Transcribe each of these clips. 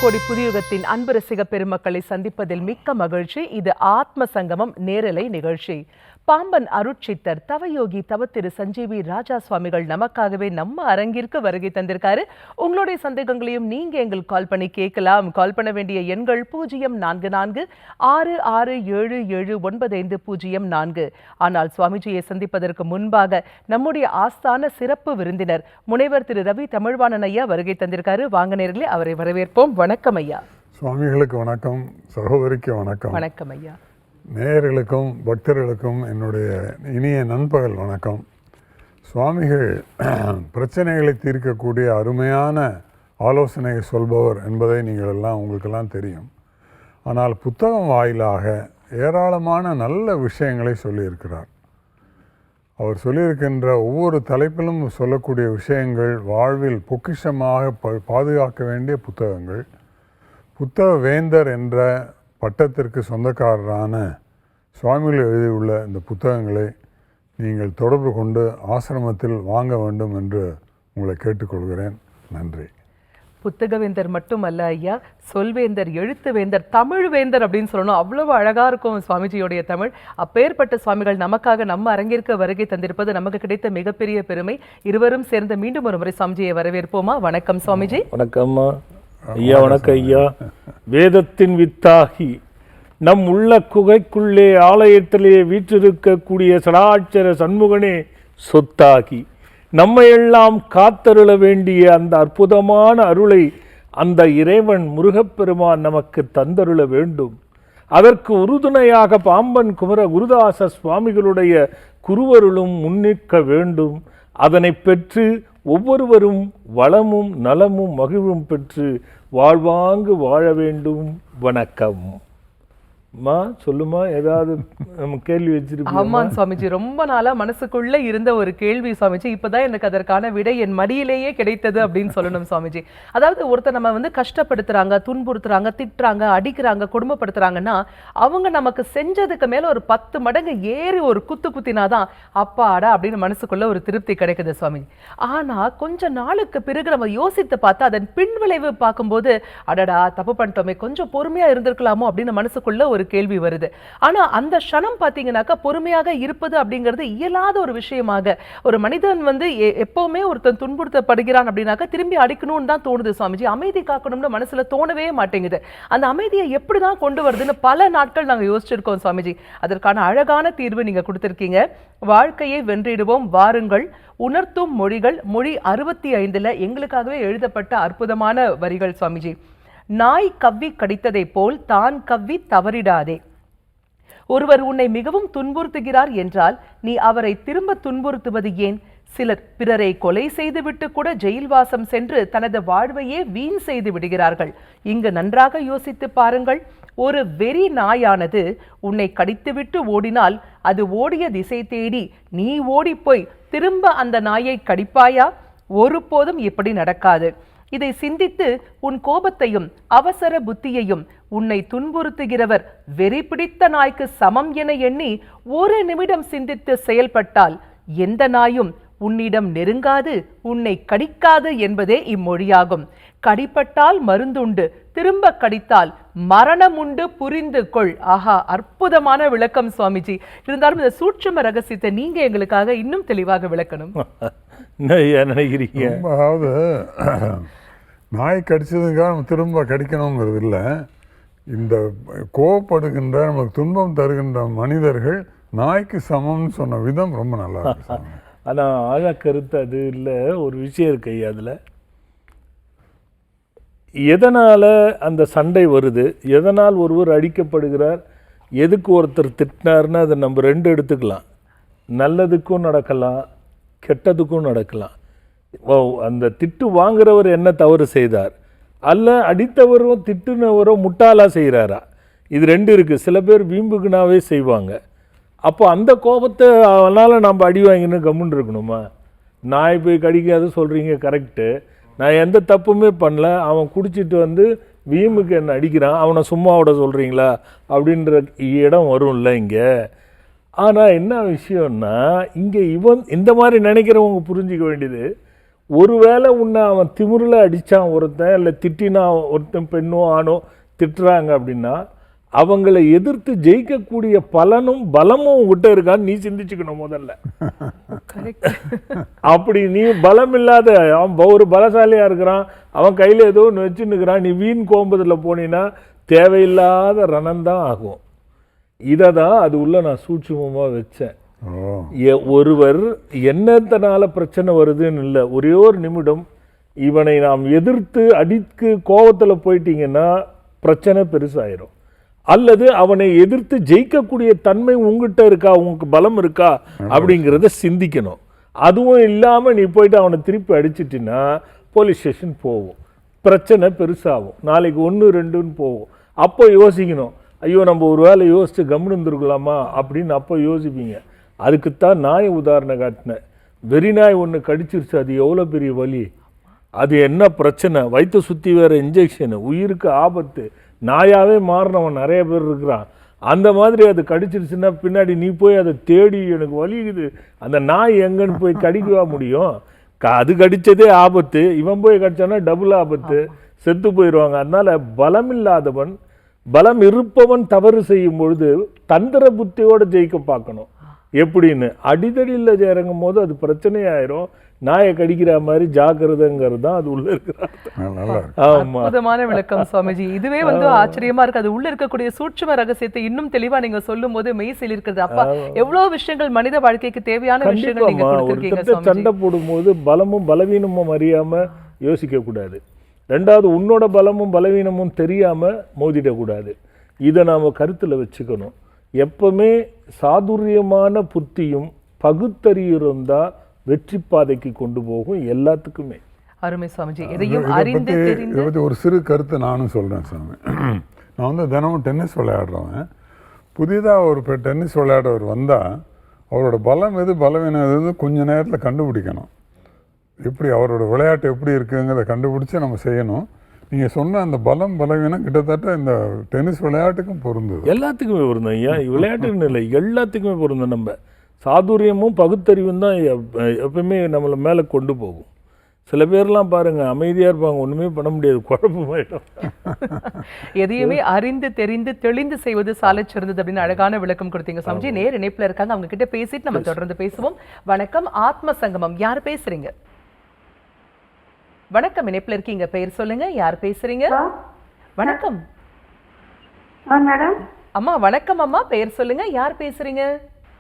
கோடி புதியுகத்தின் அன்பு ரசிக பெருமக்களை சந்திப்பதில் மிக்க மகிழ்ச்சி. இது ஆத்ம சங்கமம் நேரலை நிகழ்ச்சி. பாம்பன் அருட்சித்தர் தவயோகி தவத்திரு சஞ்சீவி ராஜா சுவாமிகள் நமக்காகவே நம்ம அரங்கிற்கு வருகை தந்திருக்காரு. உங்களுடைய சந்தேகங்களையும் நீங்க எங்களுக்கு கால் பண்ணி கேட்கலாம். கால் பண்ண வேண்டிய எண்கள் 0446677950. ஆனால் சுவாமிஜியை சந்திப்பதற்கு முன்பாக நம்முடைய ஆஸ்தான சிறப்பு விருந்தினர் முனைவர் திரு ரவி தமிழ்வாணன் ஐயா வருகை தந்திருக்காரு. வாங்க நேயர்களே, அவரை வரவேற்போம். வணக்கம் ஐயா. சுவாமிகளுக்கு வணக்கம், சகோதரிக்கு வணக்கம். வணக்கம் ஐயா. நேயர்களுக்கும் பக்தர்களுக்கும் என்னுடைய இனிய நண்பகல் வணக்கம். சுவாமிகள் பிரச்சனைகளை தீர்க்கக்கூடிய அருமையான ஆலோசனை சொல்பவர் என்பதை நீங்கள் எல்லாம் உங்களுக்கெல்லாம் தெரியும். ஆனால் புத்தகம் வாயிலாக ஏராளமான நல்ல விஷயங்களை சொல்லியிருக்கிறார். அவர் சொல்லியிருக்கின்ற ஒவ்வொரு தலைப்பிலும் சொல்லக்கூடிய விஷயங்கள் வாழ்வில் பொக்கிஷமாக பாதுகாக்க வேண்டிய புத்தகங்கள். புத்தக வேந்தர் என்ற பட்டத்திற்கு சொந்தக்காரரான சுவாமிகள் எழுதியுள்ள இந்த புத்தகங்களை நீங்கள் தொடர்பு கொண்டு ஆசிரமத்தில் வாங்க வேண்டும் என்று உங்களை கேட்டுக்கொள்கிறேன். நன்றி. புத்தகவேந்தர் மட்டுமல்ல ஐயா, சொல்வேந்தர், எழுத்து வேந்தர், தமிழ் வேந்தர் அப்படின்னு சொல்லணும். அவ்வளவு அழகா இருக்கும் சுவாமிஜியோடைய தமிழ். அப்பேற்பட்ட சுவாமிகள் நமக்காக நம்ம அரங்கிற்கு வருகை தந்திருப்பது நமக்கு கிடைத்த மிகப்பெரிய பெருமை. இருவரும் சேர்ந்து மீண்டும் ஒரு முறை சுவாமிஜியை வரவேற்போமா. வணக்கம் சுவாமிஜி. வணக்கம்மா ஐயா. வணக்கம் ஐயா. வேதத்தின் வித்தாகி நம் உள்ள குகைக்குள்ளே ஆலயத்திலே வீற்றிருக்கக்கூடிய சடாட்சர சண்முகனே சொத்தாகி நம்மையெல்லாம் காத்தருள வேண்டிய அந்த அற்புதமான அருளை அந்த இறைவன் முருகப்பெருமான் நமக்கு தந்தருள வேண்டும். அதற்கு உறுதுணையாக பாம்பன் குமர குருதாச சுவாமிகளுடைய குருவருளும் முன்னிற்க வேண்டும். அதனை பெற்று ஒவ்வொருவரும் வளமும் நலமும் மகிழ்வும் பெற்று வாழ்வாங்கு வாழ வேண்டும். வணக்கம். மா சொல்லுமா, ஏதாவது நம்ம கேள்வி வச்சிருக்கோம்? ஆமாம் சுவாமிஜி, ரொம்ப நாளா மனசுக்குள்ள இருந்த ஒரு கேள்வி சுவாமிஜி. இப்பதான் எனக்கு அதற்கான விடை என் மடியிலேயே கிடைத்தது அப்படின்னு சொல்லணும் சுவாமிஜி. அதாவது ஒருத்தர் நம்ம கஷ்டப்படுத்துறாங்க, துன்புறுத்துறாங்க, திட்டுறாங்க, அடிக்கிறாங்க, கொடுமைப்படுத்துறாங்கன்னா அவங்க நமக்கு செஞ்சதுக்கு மேல ஒரு 10 மடங்கு ஏறி ஒரு குத்து குத்தினாதான் அப்பாடா அப்படின்னு மனசுக்குள்ள ஒரு திருப்தி கிடைக்குது சுவாமிஜி. ஆனா கொஞ்ச நாளுக்கு பிறகு நம்ம யோசித்து பார்த்தா அதன் பின்விளைவு பார்க்கும்போது அடடா தப்பு பண்ணிட்டோமே, கொஞ்சம் பொறுமையா இருந்திருக்கலாமோ அப்படின்னு மனசுக்குள்ள ஒரு கேள்வி வருது. ஆனா அந்த க்ஷணம் பாத்தீங்கன்னாக்கா பொறுமையாக இருப்பது அப்படிங்கிறது இயலாத ஒரு விஷயமாக, ஒரு மனிதன் எப்பவுமே ஒருத்தன் துன்புறுத்தப்படுகிறான் அப்படின்னாக்கா திரும்பி அடிக்கணும்னு தான் தோணுது சுவாமிஜி. அமைதி காக்கணும்னு மனசுல தோணவே மாட்டேங்குது. அந்த அமைதியை எப்படிதான் கொண்டு வருதுன்னு பல நாட்கள் நாங்க யோசிச்சிருக்கோம் சுவாமிஜி. அதற்கான அழகான தீர்வு நீங்க கொடுத்திருக்கீங்க. வாழ்க்கையை வென்றிடுவோம் வாருங்கள், உணர்த்தும் மொழிகள், மொழி 65 எங்களுக்காகவே எழுதப்பட்ட அற்புதமான வரிகள் சுவாமிஜி. நாய் கவ்வி கடித்ததை போல் தான் கவ்வி தவறிடாதே. ஒருவர் உன்னை மிகவும் துன்புறுத்துகிறார் என்றால் நீ அவரை திரும்ப துன்புறுத்துவது ஏன்? சிலர் பிறரை கொலை செய்துவிட்டு கூட ஜெயில் வாசம் சென்று தனது வாழ்வையே வீண் செய்து விடுகிறார்கள். இங்கு நன்றாக யோசித்து பாருங்கள். ஒரு வெறி நாயானது உன்னை கடித்துவிட்டு ஓடினால் அது ஓடிய திசை தேடி நீ ஓடிப்போய் திரும்ப அந்த நாயை கடிப்பாயா? ஒருபோதும் இப்படி நடக்காது. இதை சிந்தித்து உன் கோபத்தையும் அவசர புத்தியையும் உன்னை துன்புறுத்துகிறவர் வெறி பிடித்த நாய்க்கு சமம் என எண்ணி ஒரு நிமிடம் சிந்தித்து செயல்பட்டால் எந்த நாயும் உன்னிடம் நெருங்காது, உன்னை கடிக்காது என்பதே இம்மொழியாகும். கடிப்பட்டால் மருந்துண்டு, திரும்ப கடித்தால் மரணம் உண்டு, புரிந்து கொள். ஆஹா, அற்புதமான விளக்கம் சுவாமிஜி. இருந்தாலும் இந்த சூட்சும ரகசியத்தை நீங்க எங்களுக்காக இன்னும் தெளிவாக விளக்கணும். நினைக்கிறீங்க? அதாவது நாய் கடிச்சதுக்காக நம்ம திரும்ப கடிக்கணுங்கிறது இல்லை. இந்த கோவப்படுகின்ற நமக்கு துன்பம் தருகின்ற மனிதர்கள் நாய்க்கு சமம்னு சொன்ன விதம் ரொம்ப நல்லா இருக்கு. ஆனால் ஆழ கருத்து அது இல்லை. ஒரு விஷயம் இருக்கு ஐயா, அதில் எதனால் அந்த சண்டை வருது, எதனால் ஒருவர் அடிக்கப்படுகிறார், எதுக்கு ஒருத்தர் திட்டினார்னு அதை நம்ம 2 எடுத்துக்கலாம். நல்லதுக்கும் நடக்கலாம், கெட்டதுக்கும் நடக்கலாம். அந்த திட்டு வாங்குறவர் என்ன தவறு செய்தார், அல்ல அடித்தவரும் திட்டுனவரோ முட்டாளாக செய்கிறாரா, இது 2 இருக்குது. சில பேர் வீம்புக்குனாவே செய்வாங்க. அப்போ அந்த கோபத்தை அதனால் நம்ம அடி வாங்கின்னு கம்முன்னு இருக்கணுமா? நாய் போய் கடிக்காது சொல்கிறீங்க, கரெக்டு. நான் எந்த தப்புமே பண்ணல, அவன் குடிச்சிட்டு வீம்புக்கு என்ன அடிக்கிறான், அவனை சும்மா விட சொல்கிறீங்களா அப்படின்ற இடம் வரும்ல இங்கே. ஆனால் என்ன விஷயம்னா, இங்கே இந்த மாதிரி நினைக்கிறவங்க புரிஞ்சிக்க வேண்டியது, ஒருவேளை உன்னை அவன் திமிரில் அடித்தான் ஒருத்தன், இல்லை திட்டினா ஒருத்தன் பெண்ணோ ஆணோ திட்டுறாங்க அப்படின்னா அவங்களை எதிர்த்து ஜெயிக்கக்கூடிய பலனும் பலமும் உங்ககிட்ட இருக்கான்னு நீ சிந்திச்சுக்கணும் முதல்ல. அப்படி நீ பலம் இல்லாத, அவன் ஒரு பலசாலியா இருக்கிறான், அவன் கையில ஏதோ ஒன்று வச்சுன்னுக்கிறான், நீ வீண் கோம்பதுல போனீன்னா தேவையில்லாத ரணம்தான் ஆகும். இதை தான் அது உள்ள நான் சூட்சுமமா வச்சேன். ஒருவர் என்னத்தினால பிரச்சனை வருதுன்னு இல்லை, ஒரே ஒரு நிமிடம் இவனை நாம் எதிர்த்து அடிக்கு கோபத்துல போயிட்டீங்கன்னா பிரச்சனை பெருசாயிரும். அல்லது அவனை எதிர்த்து ஜெயிக்கக்கூடிய தன்மை உங்ககிட்ட இருக்கா, உங்களுக்கு பலம் இருக்கா அப்படிங்கிறத சிந்திக்கணும். அதுவும் இல்லாமல் நீ போயிட்டு அவனை திருப்பி அடிச்சிட்டின்னா போலீஸ் ஸ்டேஷன் போகும், பிரச்சனை பெருசாகும், நாளைக்கு 1 2ன்னு போகும். அப்போ யோசிக்கணும், ஐயோ நம்ம ஒரு வேளை யோசித்து கம்முன்னு இருந்துருக்கலாமா அப்படின்னு அப்போ யோசிப்பீங்க. அதுக்குத்தான் நாய் உதாரணம் காட்டினேன். வெறி நாய் ஒன்று கடிச்சிருச்சு, அது எவ்வளோ பெரிய வலி, அது என்ன பிரச்சனை, வயிற்று சுற்றி வேறு இன்ஜெக்ஷனு, உயிருக்கு ஆபத்து, நாயாவே மாறினவன் நிறைய பேர் இருக்கிறான். அந்த மாதிரி அது கடிச்சிருச்சுன்னா பின்னாடி நீ போய் அதை தேடி எனக்கு வலிக்குது, அந்த நாய் எங்கன்னு போய் கடிக்கவா முடியும்? அது கடிச்சதே ஆபத்து, இவன் போய் கடிச்சானா டபுள் ஆபத்து, செத்து போயிடுவாங்க. அதனால பலம் இல்லாதவன், பலம் இருப்பவன் தவறு செய்யும் பொழுது தந்திர புத்தியோட ஜெயிக்க பார்க்கணும். எப்படின்னு அடிதடியில் இறங்கும் போது அது பிரச்சனையாயிரும். நாயை கடிக்கிற மாதிரி ஜாக்கிரதைங்கிறது தான் அது உள்ள இருக்கிறார். அற்புதமான விளக்கம் சுவாமிஜி. இதுவே வந்து ஆச்சரியமா இருக்கு. அது உள்ள இருக்கக்கூடிய சூட்சும ரகசியத்தை இன்னும் தெளிவா நீங்க சொல்லும் போது மெய் சிலிர்க்கிறது. அப்பா எவ்வளவு விஷயங்கள் மனித வாழ்க்கைக்கு தேவையான விஷயங்கள் நீங்க கொடுத்திருக்கீங்க சுவாமிஜி. சண்டை போடும்போது பலமும் பலவீனமும் அறியாம யோசிக்க கூடாது. ரெண்டாவது, உன்னோட பலமும் பலவீனமும் தெரியாம மோதிடக்கூடாது. இதை நாம கருத்துல வச்சுக்கணும். எப்பவுமே சாதுரியமான புத்தியும் பகுத்தறியும் தான் வெற்றி பாதைக்கு கொண்டு போகும் எல்லாத்துக்குமே. அருமை சுவாமிஜி. எதையும் அறிந்து தெரிந்து ஒரு சிறு கருத்து நானும் சொல்றேன் சாமி. நான் வந்து தினமும் டென்னிஸ் விளையாடுறவன். புதிதாக ஒரு டென்னிஸ் விளையாடுறவர் வந்தால் அவரோட பலம் எது பலவீனம் எது கொஞ்ச நேரத்தில் கண்டுபிடிக்கணும். எப்படி அவரோட விளையாட்டு எப்படி இருக்குங்கிறத கண்டுபிடிச்சி நம்ம செய்யணும். நீங்கள் சொன்ன அந்த பலம் பலவீனம் கிட்டத்தட்ட இந்த டென்னிஸ் விளையாட்டுக்கும் பொருந்தது. எல்லாத்துக்குமே பொருந்தோம். ஏன் விளையாட்டுன்னு இல்லை, எல்லாத்துக்குமே பொருந்தோம். நம்ம சாதுரியமும் பகுத்தறிவும் தான் எப்பவுமே நம்மளை மேலே கொண்டு போகும். சில பேர்லாம் பாருங்க அமைதியாக இருப்பாங்க, ஒன்றுமே பண்ண முடியாது, குழப்பமாயிடும். எதையுமே அறிந்து தெரிந்து தெளிந்து செய்வது சாலை சிறந்தது அப்படின்னு அழகான விளக்கம் கொடுத்தீங்க சுவாமிஜி. நேர் இணைப்புல இருக்காங்க, அவங்க கிட்ட பேசிட்டு நம்ம தொடர்ந்து பேசுவோம். வணக்கம், ஆத்ம சங்கமம். யார் பேசுறீங்க? வணக்கம், இணைப்புல இருக்கீங்க, பெயர் சொல்லுங்க, யார் பேசுறீங்க? வணக்கம் அம்மா. வணக்கம் அம்மா, பெயர் சொல்லுங்க, யார் பேசுறீங்க?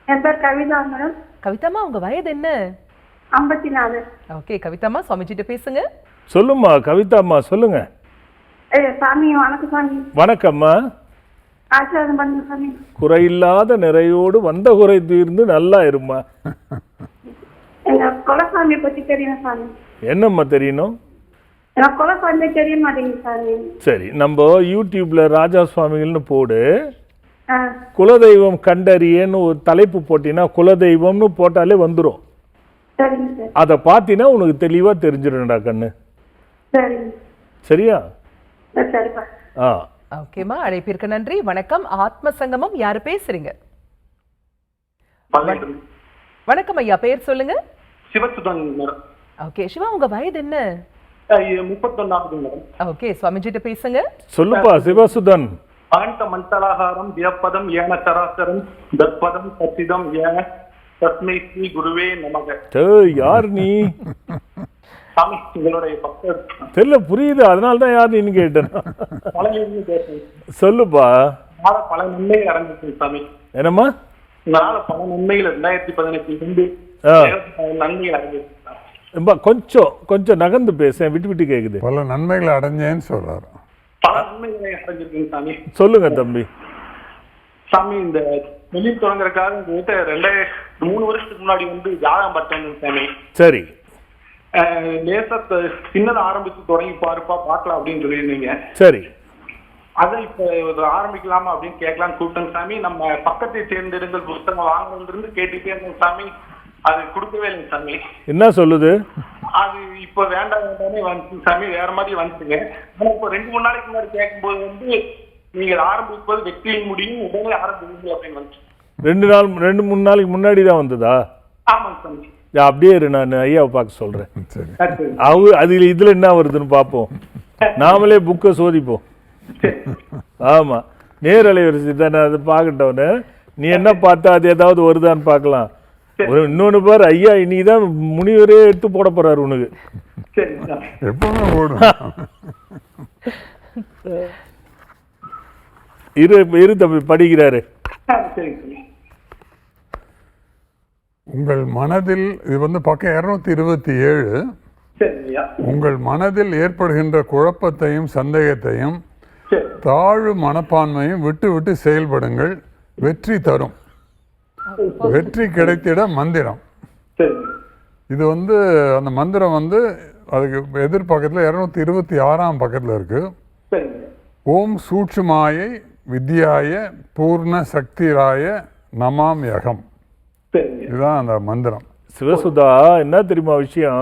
என் பேர் கவிதா மேடம். கவிதாமா, உங்க வயது என்ன? 54. ஓகே கவிதாமா, சுவாமிஜிட்ட பேசுங்க. சொல்லுமா கவிதாம்மா, சொல்லுங்க. சாமி வணக்கம் சாமி. வணக்கம்மா. ஆசீர்வாதம் பண்ணுங்க சாமி. குறையில்லாத நிறையோடு வந்த குறை தீர்ந்து நல்லா இருமா. எங்க குலசாமியை பத்தி தெரியும் சாமி. என்னம்மா தெரியணும்? எனக்கு குலசாமி தெரிய மாட்டேங்குது சாமி. சரி, நம்ம யூடியூப்ல ராஜா சுவாமிகள்னு போடு, குலதெய்வம் கண்டறியன்னு ஒரு தலைப்பு போட்டீங்கன்னா குலதெய்வம்னு போட்டாலே வந்துடும். அதை பார்த்தீங்கன்னா உனக்கு தெளிவா தெரிஞ்சிடும்டா கண்ணு. சரியா? ஓகேமா, அழைப்பிற்கு நன்றி. வணக்கம், ஆத்ம சங்கமம். யாரு பேசுறீங்க? வணக்கம் ஐயா, பெயர் சொல்லுங்க. சிவசுதன் மேடம். ஓகே சிவா, உங்க வயது என்ன? 31 மேடம். ஓகே சுவாமிஜிட்ட பேசுங்க. சொல்லுப்பா சிவசுதன். அனந்த மண்டலாகாரம் வியப்பதம் ஏன சராசரம் தத்பதம் சச்சிதம் ஏன தஸ்மை ஸ்ரீ குருவே நமக. யார் நீ? சாமி உங்களுடைய பக்தர். தெரியல, புரியுது, அதனால தான் யார் நீன்னு கேட்டேன். சொல்லுப்பா. பல நன்மைகள் அடைஞ்சிருக்கு சாமி. என்னம்மா? நாள பல நன்மைகள் 2018 நன்மைகள் அடைஞ்சிருக்கு. கொஞ்சம் நகர்ந்து பேச, விட்டு விட்டு கேக்குது. பல நன்மைகளை அடைஞ்சேன்னு சொல்றாரு. பல நன்மைகளை அடைஞ்சிருக்கு சாமி. சொல்லுங்க தம்பி. சாமி, இந்த தொழில் தொடங்குறதுக்காக 3 வருஷத்துக்கு முன்னாடி வந்து ஜாதகம் பார்த்தேன் சாமி. சரி. லேசா சின்னதை ஆரம்பிச்சு தொடங்கி பாருப்பா பார்க்கலாம் அப்படின்னு சொல்லியிருந்தீங்க. சரி. அதை இப்ப ஆரம்பிக்கலாமா அப்படின்னு கேட்கலான்னு கூப்பிட்டேன் சாமி. நம்ம பக்கத்தை சேர்ந்திருந்த புத்தகம் வாங்கணும்னு கேட்டுட்டே இருந்தேன் சாமி. அது கொடுக்கவே இல்லைங்க சாமி. என்ன சொல்லுது? அது இப்ப வேண்டாம் வேண்டாமே வந்துச்சு சாமி, வேற மாதிரி வந்துச்சுங்க. ஆனா இப்ப 2-3 நாளைக்கு முன்னாடி கேட்கும்போது வந்து நீங்கள் ஆரம்பிப்பது வெற்றியில் முடியும், உடனே ஆரம்பிங்க அப்படின்னு வந்துச்சு. 2-3 நாளைக்கு முன்னாடி தான் வந்ததா? ஆமாங்க சாமி. அப்படியே இரு, நான் ஐயாவை பார்க்க சொல்றேன். சரி. இதுல என்ன வருதுன்னு பார்ப்போம். நாமளே புக்கை சோதிப்போம். ஆமா, நேரலை வரிசை தானே, அதை பார்க்கட்டோன்னு நீ என்ன பார்த்தா அது ஏதாவது வருதான்னு பார்க்கலாம். இன்னொன்னு பாரு, ஐயா இன்னைக்குதான் முனிவரே எடுத்து போட போறாரு உனக்கு. எப்பவுமே போடும். இரு தம்பி படிக்கிறாரு. உங்கள் மனதில், இது வந்து பக்கம் 227, உங்கள் மனதில் ஏற்படுகின்ற குழப்பத்தையும் சந்தேகத்தையும் தாழ்வு மனப்பான்மையும் விட்டு விட்டு செயல்படுங்கள், வெற்றி தரும். வெற்றி கிடைத்திட மந்திரம். இது வந்து அந்த மந்திரம் வந்து அதுக்கு எதிர்பக்கத்தில் 226ஆம் பக்கத்தில் இருக்கு. ஓம் சூட்சுமாயை வித்யாய பூர்ண சக்திராய நமாம் யகம். இதுதான் அந்த மந்திரம். சிவசுதா, என்ன தெரியுமா விஷயம்?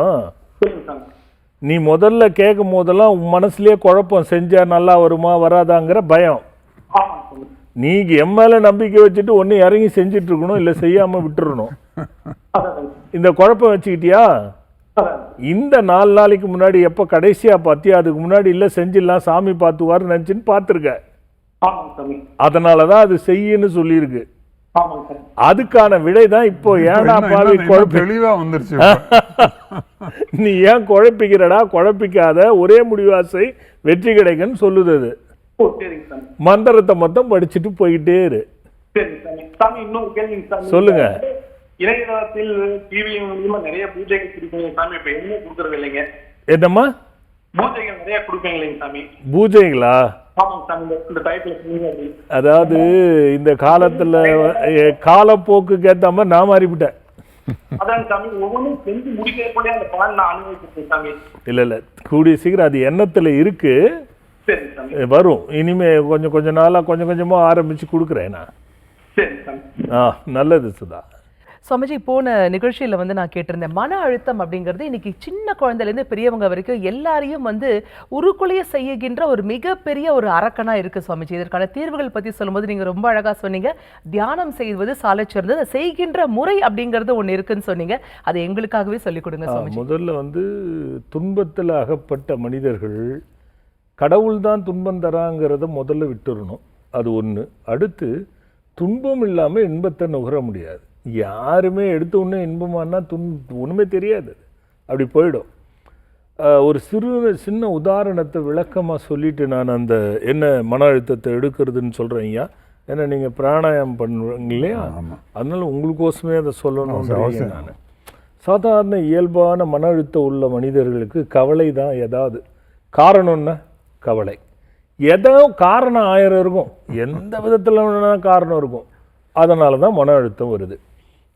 நீ முதல்ல கேட்கும் போதெல்லாம் உன் மனசுலயே குழப்பம், செஞ்சா நல்லா வருமா வராதாங்கிற பயம். நீங்க என் மேல நம்பிக்கை வச்சுட்டு ஒன்னு இறங்கி செஞ்சுட்டு இருக்கணும், இல்ல செய்யாம விட்டுறணும். இந்த குழப்பம் வச்சுக்கிட்டியா? இந்த 4 நாளைக்கு முன்னாடி எப்ப கடைசியா பார்த்தியா? அதுக்கு முன்னாடி இல்ல செஞ்சிடலாம், சாமி பார்த்துவாரு நினைச்சுன்னு பார்த்துருக்க. அதனாலதான் அது செய்யுன்னு சொல்லியிருக்கு. அதுக்கான விடைதான் இப்போ. ஏன்னா பாவி தெளிவா வந்துருச்சு. நீ ஏன் குழப்பிக்கிறடா? குழப்பிக்காத, ஒரே முடிவாசை, வெற்றி கிடைக்குன்னு சொல்லுது அது. மந்திரத்தை மொத்தம் படிச்சுட்டு போயிட்டே இரு. சொல்லுங்க. இணையதளத்தில் டிவி மூலமா நிறைய பூஜைகள் கொடுப்பீங்க சாமி, இப்ப எதுவுமே கொடுக்கறது இல்லைங்க. என்னம்மா? பூஜைகள் நிறைய கொடுப்பீங்க இல்லைங்க சாமி. பூஜைங்களா? அதாவது இந்த காலத்துல காலப்போக்குக்கு ஏத்த மாதிரி நான் மாறிவிட்டேன். இல்ல கூடிய சீக்கிரம் அது எண்ணத்துல இருக்கு, வரும். இனிமே கொஞ்சம் நாளா கொஞ்சமா ஆரம்பிச்சு கொடுக்குறேன் நான். நல்லது சுதா. சுவாமிஜி, போன நிகழ்ச்சியில வந்து நான் கேட்டிருந்தேன், மன அழுத்தம் அப்படிங்கிறது இன்னைக்கு சின்ன குழந்தைலேருந்து பெரியவங்க வரைக்கும் எல்லாரையும் வந்து உருக்குலைய செய்கின்ற ஒரு மிகப்பெரிய ஒரு அரக்கனா இருக்கு சுவாமிஜி. இதற்கான தீர்வுகள் பத்தி சொல்லும்போது நீங்க ரொம்ப அழகா சொன்னீங்க. தியானம் செய்வது சாலச்சிறந்தது, செய்கின்ற முறை அப்படிங்கிறது ஒண்ணு இருக்குன்னு சொன்னீங்க. அதை எங்களுக்காகவே சொல்லிக் கொடுங்க சுவாமிஜி. முதல்ல வந்து துன்பத்தில் அகப்பட்ட மனிதர்கள் கடவுள் தான் துன்பம் தராங்கிறத முதல்ல விட்டுறணும். அது ஒன்று. அடுத்து, துன்பம் இல்லாமல் இன்பத்தை நுகர முடியாது. யாருமே எடுத்த உடனே இன்பமானா ஒன்றுமே தெரியாது, அப்படி போயிடும். ஒரு சின்ன உதாரணத்தை விளக்கமாக சொல்லிட்டு நான் அந்த என்ன மன அழுத்தத்தை எடுக்கிறதுன்னு சொல்கிறேன் ஐயா. ஏன்னா நீங்கள் பிராணாயாமம் பண்ணுவீங்க இல்லையா, அதனால உங்களுக்கோசமே அதை சொல்லணும்னு நான். சாதாரண இயல்பான மன அழுத்தம் உள்ள மனிதர்களுக்கு கவலை தான். ஏதாவது காரணம்னா கவலை, ஏதோ காரணம் 1000 இருக்கும், எந்த விதத்தில் காரணம் இருக்கும். அதனால தான் மன அழுத்தம் வருது.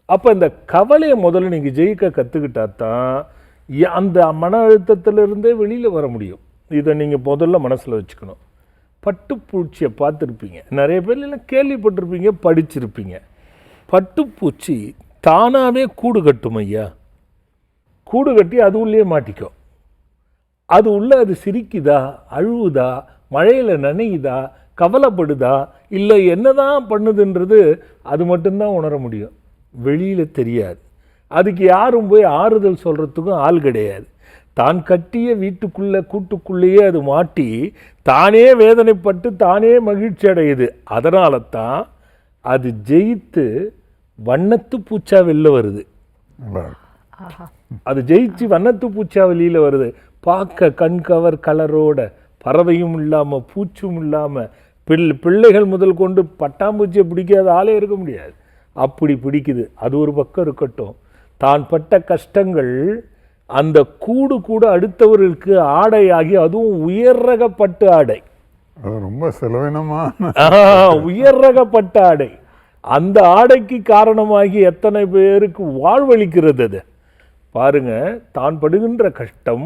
அப்போ இந்த கவலையை முதல்ல நீங்கள் ஜெயிக்க கற்றுக்கிட்டா தான் அந்த மன அழுத்தத்திலிருந்தே வெளியில் வர முடியும். இதை நீங்கள் முதல்ல மனசில் வச்சுக்கணும். பட்டுப்பூச்சியை பார்த்துருப்பீங்க, நிறைய பேர் எல்லாம் கேள்விப்பட்டிருப்பீங்க, படிச்சிருப்பீங்க. பட்டுப்பூச்சி தானாகவே கூடு கட்டும் ஐயா. கூடு கட்டி அது உள்ளே மாட்டிக்கும். அது உள்ள அது சிரிக்குதா, அழுவுதா, மழையில் நனையுதா, கவலைப்படுதா, இல்லை என்னதான் பண்ணுதுன்றது அது மட்டும்தான் உணர முடியும், வெளியில் தெரியாது. அதுக்கு யாரும் போய் ஆறுதல் சொல்கிறதுக்கும் ஆள் கிடையாது. தான் கட்டிய வீட்டுக்குள்ளே கூட்டுக்குள்ளேயே அது மாட்டி தானே வேதனைப்பட்டு தானே மகிழ்ச்சி அடையுது. அதனால தான் அது ஜெயித்து வண்ணத்து பூச்சா வெளில வருது. அது ஜெயிச்சு வண்ணத்து பூச்சா வெளியில் வருது. பார்க்க கண்கவர் கலரோட, பறவையும் இல்லாமல் பூச்சும் இல்லாமல், பிள்ளைகள் முதல் கொண்டு பட்டாம்பூச்சியை பிடிக்காத ஆளே இருக்க முடியாது, அப்படி பிடிக்குது. அது ஒரு பக்கம் இருக்கட்டும். தான் பட்ட கஷ்டங்கள் அந்த கூடு கூட அடுத்தவர்களுக்கு ஆடையாகி, அதுவும் உயர் ரக பட்டு ஆடை, ரொம்ப செலவினமான உயர் ரக பட்டு ஆடை, அந்த ஆடைக்கு காரணமாகி எத்தனை பேருக்கு வாழ்வளிக்கிறது. அது பாருங்க, தான் படுகின்ற கஷ்டம்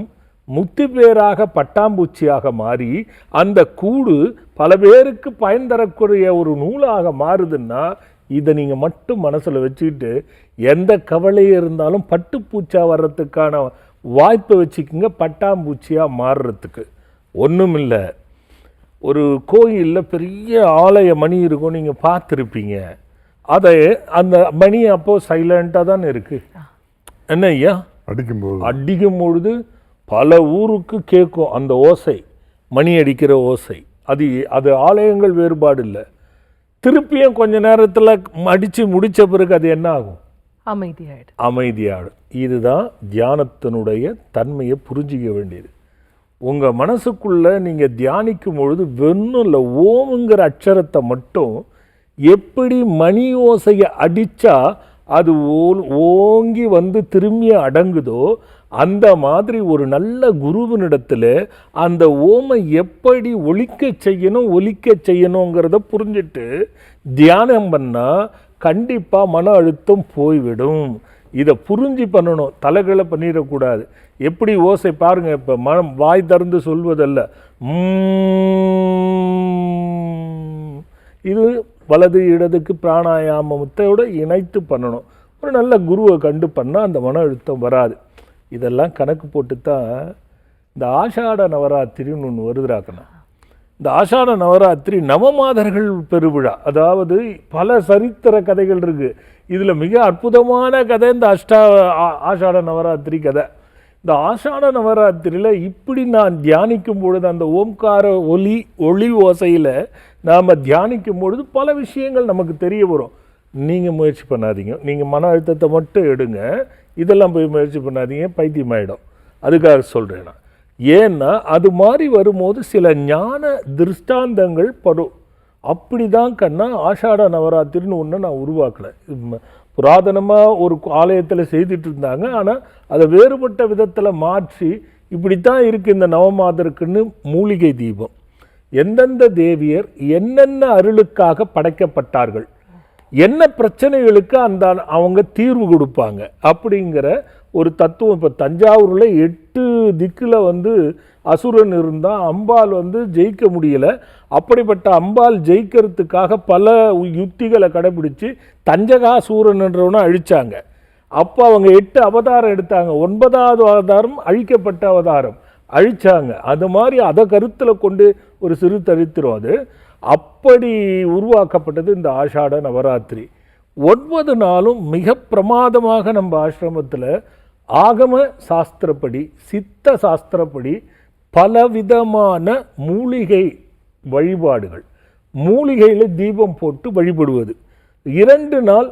முத்தி பேராக பட்டாம்பூச்சியாக மாறி அந்த கூடு பல பேருக்கு பயன் தரக்கூடிய ஒரு நூலாக மாறுதுன்னா, இதை நீங்கள் மட்டும் மனசில் வச்சுக்கிட்டு எந்த கவலையே இருந்தாலும் பட்டுப்பூச்சா வர்றதுக்கான வாய்ப்பை வச்சுக்கோங்க. பட்டாம்பூச்சியாக மாறுறதுக்கு ஒன்றும் இல்லை. ஒரு கோயிலில் பெரிய ஆலய மணி இருக்கும், நீங்கள் பார்த்துருப்பீங்க. அதை அந்த மணி அப்போது சைலண்ட்டாக தானே இருக்குது. என்ன ஐயா? அடிக்கும்போது அடிக்கும் பொழுது பல ஊருக்கு கேட்கும் அந்த ஓசை, மணி அடிக்கிற ஓசை. அது ஆலயங்கள் வேறுபாடு இல்லை. திருப்பியும் கொஞ்ச நேரத்தில் அடித்து முடித்த பிறகு அது என்ன ஆகும்? அமைதியாயிடும். இதுதான் தியானத்தினுடைய தன்மையை புரிஞ்சிக்க வேண்டியது. உங்கள் மனசுக்குள்ளே நீங்கள் தியானிக்கும் பொழுது வெறும் இல்லை, ஓம்ங்கிற அட்சரத்தை மட்டும் எப்படி மணி ஓசையை அடித்தா அது ஓங்கி வந்து திரும்பி அடங்குதோ, அந்த மாதிரி ஒரு நல்ல குருவினிடத்தில் அந்த ஓமை எப்படி ஒலிக்க செய்யணுங்கிறத புரிஞ்சுட்டு தியானம் பண்ணால் கண்டிப்பாக மன அழுத்தம் போய்விடும். இதை புரிஞ்சு பண்ணணும், தலைகளை பண்ணிடக்கூடாது. எப்படி ஓசை பாருங்கள், இப்போ வாய் திறந்து சொல்வதல்ல, இது வலது இடதுக்கு பிராணாயாமத்தோடு இணைத்து பண்ணணும். ஒரு நல்ல குருவை கண்டு பண்ணால் அந்த மன அழுத்தம் வராது. இதெல்லாம் கணக்கு போட்டு தான் இந்த ஆஷாட நவராத்திரின்னு ஒன்று வருதுராக்கணும். இந்த ஆஷாட நவராத்திரி நவமாதர்கள் பெருவிழா. அதாவது பல சரித்திர கதைகள் இருக்குது. இதில் மிக அற்புதமான கதை இந்த ஆஷாட நவராத்திரி கதை. இந்த ஆஷாட நவராத்திரியில் இப்படி நான் தியானிக்கும் பொழுது அந்த ஓம்கார ஒளி ஓசையில் நாம் தியானிக்கும் பொழுது பல விஷயங்கள் நமக்கு தெரிய வரும். நீங்கள் முயற்சி பண்ணாதீங்க, நீங்கள் மன அழுத்தத்தை மட்டும் எடுங்க, இதெல்லாம் போய் முயற்சி பண்ணாதீங்க, பைத்தியமாயிடும். அதுக்காக சொல்கிறேன் நான். ஏன்னா அது மாதிரி வரும்போது சில ஞான திருஷ்டாந்தங்கள் படும். அப்படி தான் கண்ணா ஆஷாட நவராத்திரின்னு ஒன்று நான் உருவாக்கலை. புராதனமாக ஒரு ஆலயத்தில் செய்துட்டு இருந்தாங்க. ஆனால் அதை வேறுபட்ட விதத்தில் மாற்றி இப்படித்தான் இருக்குது இந்த நவமாதருக்குன்னு மூலிகை தீபம். எந்தெந்த தேவியர் என்னென்ன அருளுக்காக படைக்கப்பட்டார்கள், என்ன பிரச்சனைகளுக்கு அவங்க தீர்வு கொடுப்பாங்க அப்படிங்கிற ஒரு தத்துவம். இப்போ தஞ்சாவூரில் 8 திக்கில் அசுரன் இருந்தால் அம்பாள் ஜெயிக்க முடியலை. அப்படிப்பட்ட அம்பாள் ஜெயிக்கிறதுக்காக பல யுக்திகளை கடைபிடிச்சு தஞ்சகாசூரன் என்றவனை அழித்தாங்க. அப்போ அவங்க 8 அவதாரம் எடுத்தாங்க. 9வது அவதாரம் அழிக்கப்பட்ட அவதாரம் அழித்தாங்க. அது மாதிரி அதை கருத்தில் கொண்டு ஒரு சிறு சரித்திரம் அது. அப்படி உருவாக்கப்பட்டது இந்த ஆஷாட நவராத்திரி. 9 நாளும் மிக பிரமாதமாக நம்ம ஆசிரமத்தில் ஆகம சாஸ்திரப்படி சித்த சாஸ்திரப்படி பலவிதமான மூலிகை வழிபாடுகள், மூலிகையில் தீபம் போட்டு வழிபடுவது. 2 நாள்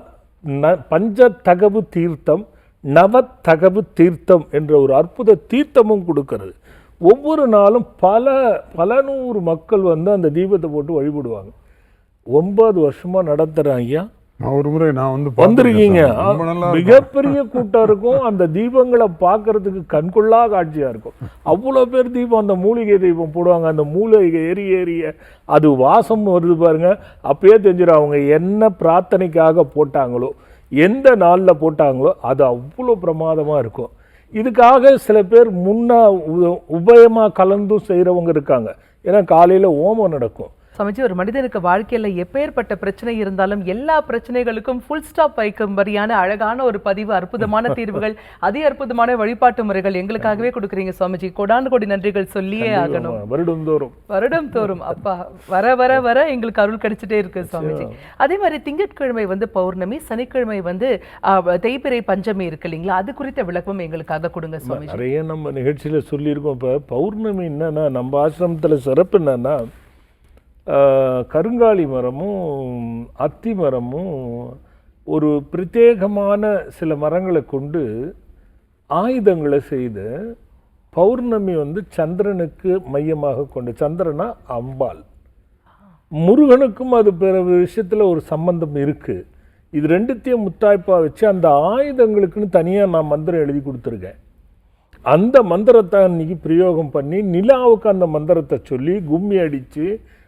பஞ்சதகவு தீர்த்தம், நவத்தகவு தீர்த்தம் என்ற ஒரு அற்புத தீர்த்தமும் கொடுக்கிறது. ஒவ்வொரு நாளும் பல நூறு மக்கள் அந்த தீபத்தை போட்டு வழிபடுவாங்க. 9 வருஷமாக நடத்துகிறேன் ஐயா. நான் ஒரு முறை வந்திருக்கீங்க. மிகப்பெரிய கூட்டம் இருக்கும். அந்த தீபங்களை பார்க்கறதுக்கு கண்கொள்ளா காட்சியாக இருக்கும். அவ்வளோ பேர் தீபம், அந்த மூலிகை தீபம் போடுவாங்க. அந்த மூலிகை ஏறிய அது வாசம் வருது பாருங்க. அப்பயே தெரிஞ்சிடும் அவங்க என்ன பிரார்த்தனைக்காக போட்டாங்களோ, எந்த நாளில் போட்டாங்களோ, அது அவ்வளோ பிரமாதமாக இருக்கும். இதுக்காக சில பேர் உபயமாக கலந்தும் செய்கிறவங்க இருக்காங்க. ஏன்னா காலையில் ஓமம் நடக்கும். சமைச்சு ஒரு மனிதனுக்கு வாழ்க்கையில எப்பேற்பட்ட பிரச்சனை இருந்தாலும் எல்லா பிரச்சனைகளுக்கும் ஃபுல் ஸ்டாப் வைக்கும்படியான அழகான ஒரு பதிவு, அற்புதமான தீர்வுகள், அதி அற்புதமான வழிபாட்டு முறைகள் எங்களுக்காகவே கொடுக்குறீங்க சுவாமிஜி. கோடான கோடி நன்றிகள் சொல்லியே ஆகணும். வருடம் தோறும் அப்பா வர வர வர எங்களுக்கு அருள் கிடைச்சிட்டே இருக்கு சுவாமிஜி. அதே மாதிரி திங்கட்கிழமை பௌர்ணமி, சனிக்கிழமை தேய்பிறை பஞ்சமி இருக்கு இல்லைங்களா, அது குறித்த விளக்கம் எங்களுக்காக கொடுங்க சுவாமிஜி. நிறைய நம்ம நிகழ்ச்சியில சொல்லியிருக்கோம். இப்போ பௌர்ணமி என்னன்னா, நம்ம ஆசிரமத்தில் சிறப்பு என்னன்னா, கருங்காலி மரமும் அத்தி மரமும் ஒரு பிரத்யேகமான சில மரங்களை கொண்டு ஆயுதங்களை செய்து பௌர்ணமி சந்திரனுக்கு மையமாக கொண்டு, சந்திரனா அம்பாள், முருகனுக்கும் அது பிற விஷயத்தில் ஒரு சம்பந்தம் இருக்குது. இது ரெண்டுத்தையும் முத்தாய்ப்பாக வச்சு அந்த ஆயுதங்களுக்குன்னு தனியாக நான் மந்திரம் எழுதி கொடுத்துருக்கேன். அந்த மந்திரத்தை அன்றைக்கி பிரயோகம் பண்ணி நிலாவுக்கு அந்த மந்திரத்தை சொல்லி கும்மி அடித்து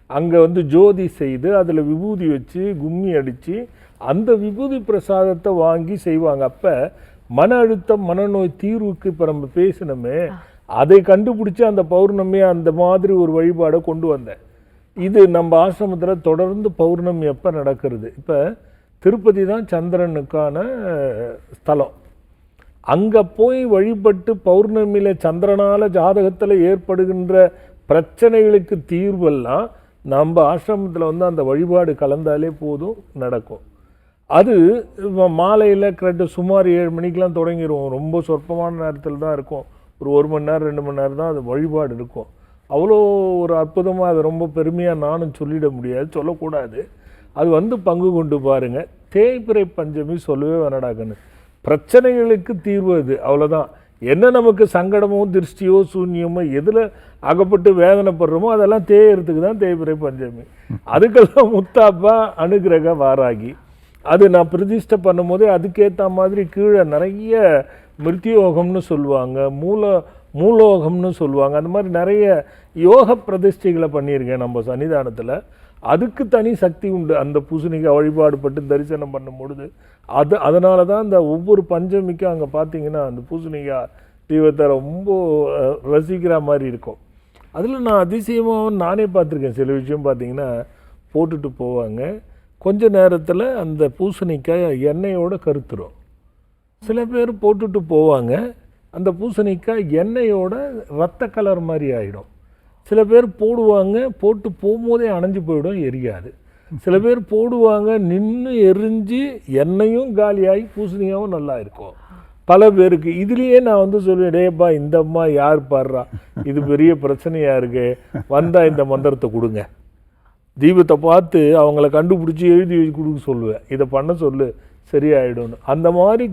அங்கே ஜோதி செய்து அதில் விபூதி வச்சு கும்மி அடித்து அந்த விபூதி பிரசாதத்தை வாங்கி செய்வாங்க. அப்போ மன அழுத்தம், மனநோய் தீர்வுக்கு இப்போ நம்ம பேசினோமே, அதை கண்டுபிடிச்சி அந்த பௌர்ணமி அந்த மாதிரி ஒரு வழிபாடை கொண்டு வந்தேன். இது நம்ம ஆசிரமத்தில் தொடர்ந்து பௌர்ணமி எப்போ நடக்கிறது. இப்போ திருப்பதி தான் சந்திரனுக்கான ஸ்தலம். அங்கே போய் வழிபட்டு பௌர்ணமியில் சந்திரனால் ஜாதகத்தில் ஏற்படுகின்ற பிரச்சனைகளுக்கு தீர்வெல்லாம் நம்ம ஆசிரமத்தில் அந்த வழிபாடு கலந்தாலே போதும், நடக்கும். அது மாலையில் கரெக்டாக சுமார் 7 மணிக்கெலாம் தொடங்கிடுவோம். ரொம்ப சொற்பமான நேரத்தில் தான் இருக்கும். ஒரு 1 மணி நேரம் 2 மணி நேரம் தான் அது வழிபாடு இருக்கும். அவ்வளோ ஒரு அற்புதமாக, அது ரொம்ப பெருமையாக நானும் சொல்லிட முடியாது, சொல்லக்கூடாது. அது வந்து பங்கு கொண்டு பாருங்கள். தேய்பிறை பஞ்சமி சொல்லவே வேணடாக்கன்னு, பிரச்சனைகளுக்கு தீர்வு அது, அவ்வளோதான். என்ன நமக்கு சங்கடமோ திருஷ்டியோ சூன்யமோ எதில் அகப்பட்டு வேதனைப்படுறோமோ அதெல்லாம் தேயறதுக்கு தான் தேய்பிறை பஞ்சமி. அதுக்கெல்லாம் முத்தாப்பா அனுகிரக வாராகி. அது நான் பிரதிஷ்டை பண்ணும் போதே அதுக்கேற்ற மாதிரி கீழே நிறைய மிருத்தியோகம்னு சொல்லுவாங்க, மூலோகம்னு சொல்லுவாங்க. அந்த மாதிரி நிறைய யோக பிரதிஷ்டைகளை பண்ணியிருக்கேன் நம்ம சன்னிதானத்தில். அதுக்கு தனி சக்தி உண்டு. அந்த பூசணிக்காய் வழிபாடு பட்டு தரிசனம் பண்ணும் பொழுது அதனால தான் இந்த ஒவ்வொரு பஞ்சமிக்கும் அங்கே பார்த்தீங்கன்னா அந்த பூசணிக்காய் தீபத்தை ரொம்ப ரசிக்கிற மாதிரி இருக்கும். அதில் நான் அதிசயமாக நானே பார்த்துருக்கேன். சில விஷயம் பார்த்தீங்கன்னா போட்டுட்டு போவாங்க, கொஞ்ச நேரத்தில் அந்த பூசணிக்காய் எண்ணெயோடு கருத்துரும். சில பேர் போட்டுட்டு போவாங்க, அந்த பூசணிக்காய் எண்ணெயோட ரத்த கலர் மாதிரி ஆகிடும். சில பேர் போடுவாங்க, போட்டு போகும்போதே அணைஞ்சு போயிடும், எரியாது. சில பேர் போடுவாங்க, நின்று எரிஞ்சு எண்ணெயும் காலியாகி பூசணியாகவும் நல்லா இருக்கும். பல பேருக்கு இதுலேயே நான் வந்து சொல்லுவேன், டேப்பா இந்த அம்மா யார் பாடுறா, இது பெரிய பிரச்சனையாக இருக்கு, வந்தால் இந்த மந்திரத்தை கொடுங்க. தீபத்தை பார்த்து அவங்கள கண்டுபிடிச்சி எழுதி கொடுக்க சொல்லுவேன், இதை பண்ண சொல்லு சரியாயிடும்னு. அந்த மாதிரி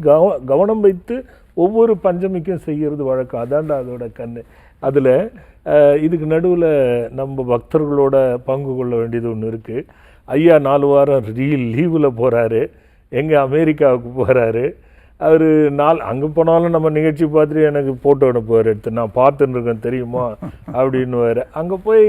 கவனம் வைத்து ஒவ்வொரு பஞ்சமிக்கும் செய்கிறது வழக்கம். அதாண்டா அதோட கண்ணு. அதில் இதுக்கு நடுவில் நம்ம பக்தர்களோட பங்கு கொள்ள வேண்டியது ஒன்று இருக்குது. ஐயா 4 வாரம் லீவில் போகிறாரு, எங்கே அமெரிக்காவுக்கு போகிறாரு. அவர் அங்கே போனாலும் நம்ம நிகழ்ச்சி பார்த்துட்டு எனக்கு ஃபோட்டோ அனுப்புவார், எடுத்து நான் பார்த்துன்னு இருக்கேன் தெரியுமா அப்படின்னு வேறு. அங்கே போய்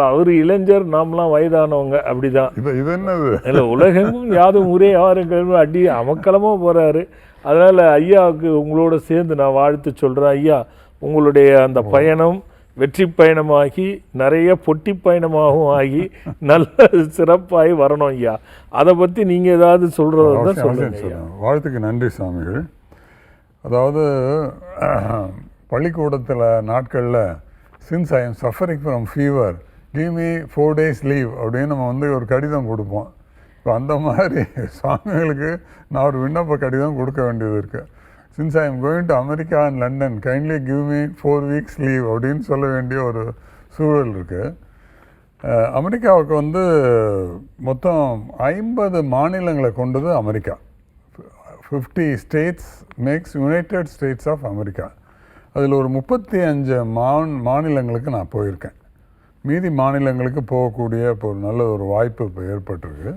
அவர் இளைஞர், நாம்லாம் வயதானவங்க, அப்படி தான். இது என்னது இல்லை, உலகெங்கும் யாதும் ஊரே யாரும் கிளம்பி அடி அமக்கலமாக போகிறாரு. அதனால் ஐயாவுக்கு உங்களோட சேர்ந்து நான் வாழ்த்து சொல்கிறேன். ஐயா, உங்களுடைய அந்த பயணம் வெற்றி பயணமாகி நிறைய பொட்டி பயணமாகவும் ஆகி நல்ல சிறப்பாகி வரணும் ஐயா. அதை பற்றி நீங்கள் ஏதாவது சொல்கிறதா சொல்லுங்கள். வாழ்த்துக்கு நன்றி சாமிகள். அதாவது பள்ளிக்கூடத்தில் நாட்களில் since I am suffering from fever give me 4 days leave அப்படின்னு நம்ம வந்து ஒரு கடிதம் கொடுப்போம். இப்போ அந்த மாதிரி சுவாமிகளுக்கு நான் ஒரு விண்ணப்ப கடிதம் கொடுக்க வேண்டியது இருக்குது. Since I am going to America and London kindly give me 4 weeks leave அப்படின்னு சொல்ல வேண்டிய ஒரு சூழல் இருக்குது. அமெரிக்காவுக்கு வந்து மொத்தம் 50 மாநிலங்களை கொண்டது America. 50 states makes United States of America. அதில் ஒரு 35 மாநிலங்களுக்கு நான் போயிருக்கேன். மீதி மாநிலங்களுக்கு போகக்கூடிய இப்போ ஒரு நல்ல ஒரு வாய்ப்பு இப்போ ஏற்பட்டிருக்கு.